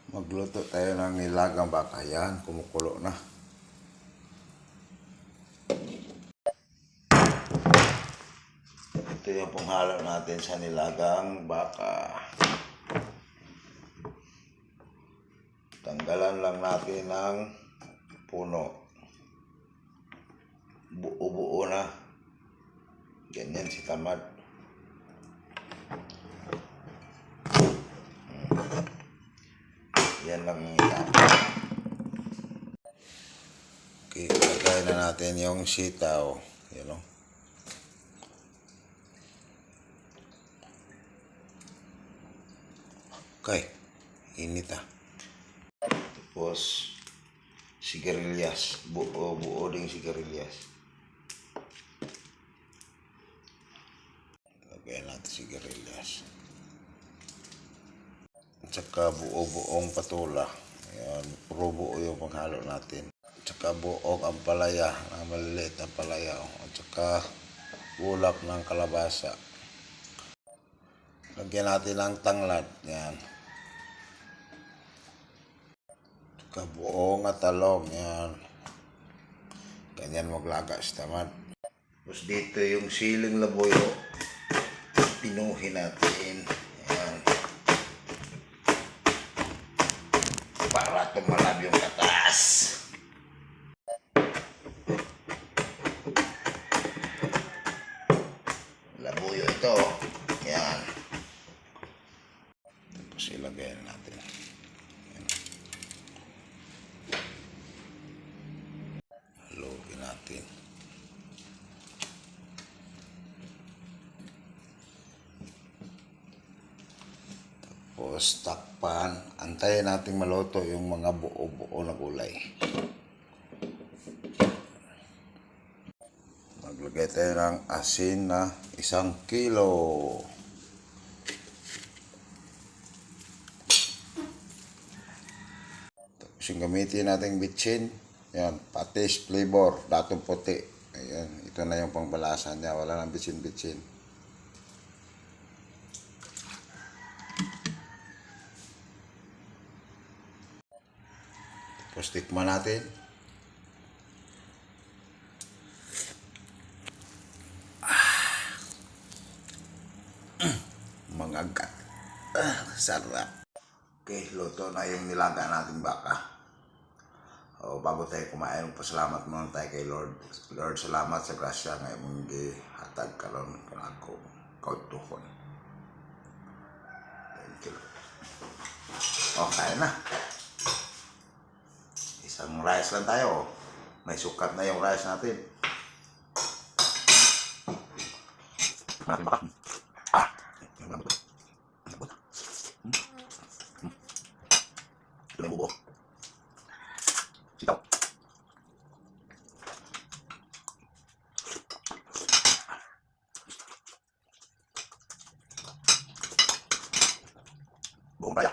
Magluto tayo ng nilagang baka. Yan, kumukulo na. Ito yung panghalo natin sa nilagang baka. Tanggalan lang natin ng puno. Buo-buo na. Ganyan si tamad. Yan lang yan. Okay, lagay na natin yung sitaw. Yan o. Okay, init ah. Tapos, sigarilyas. Buo ding sigarilyas. Lagay natin sigarilyas. At saka buo-buong patula. Ayan, puro buo yung panghalo natin. At saka buong ampalaya, na maliliit na palaya. At saka bulak ng kalabasa. Lagyan natin ng tanglad. Yan. At saka buong atalong. Yan. Ganyan maglaga sa tamad. Tapos dito yung siling labuyo. Pinuhin natin. Yan. Para tumalab yung katas. Labuyo ito. Yan. Tapos ilagay natin. Yan. Haluin natin. Tapos takpan. Antayin natin maluto yung mga buo-buo na gulay. Maglagay tayo ng asin na 1 kilo. Tapos yung gamitin natin bitchin. Yan, patis, flavor, datong puti. Ayan, ito na yung pangbalasan niya. Wala nang bitchin-bitchin. Tapos tikman natin. Mangagat. Sarap. Okay, luto na yung nilaga natin baka. O, bago tayo kumain, pasalamat muna tayo kay Lord. Lord, salamat sa grasya nga imong gihatag karon kanako kautuhon. Thank you. Okay na. Isang rice lang tayo. May sukat na yung rice natin. Natin baka. Ito na bubo. Sitaw. Buong raya.